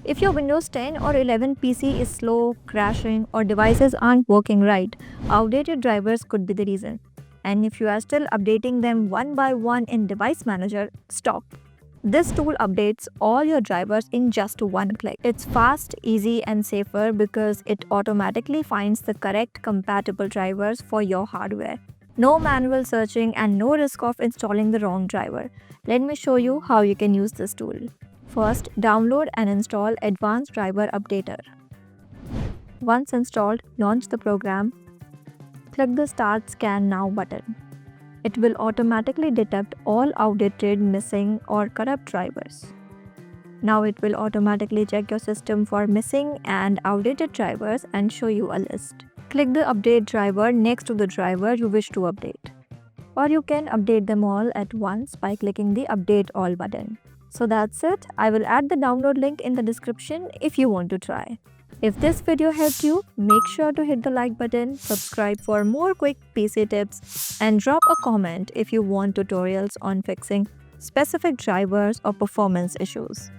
If your Windows 10 or 11 PC is slow, crashing, or devices aren't working right, outdated drivers could be the reason. And if you are still updating them one by one in Device Manager, stop. This tool updates all your drivers in just one click. It's fast, easy, and safer because it automatically finds the correct compatible drivers for your hardware. No manual searching and no risk of installing the wrong driver. Let me show you how you can use this tool. First, download and install Advanced Driver Updater. Once installed, launch the program. Click the Start Scan Now button. It will automatically detect all outdated, missing, or corrupt drivers. Now it will automatically check your system for missing and outdated drivers and show you a list. Click the Update driver next to the driver you wish to update. Or you can update them all at once by clicking the Update All button. So that's it. I will add the download link in the description if you want to try. If this video helped you, make sure to hit the like button, subscribe for more quick PC tips, and drop a comment if you want tutorials on fixing specific drivers or performance issues.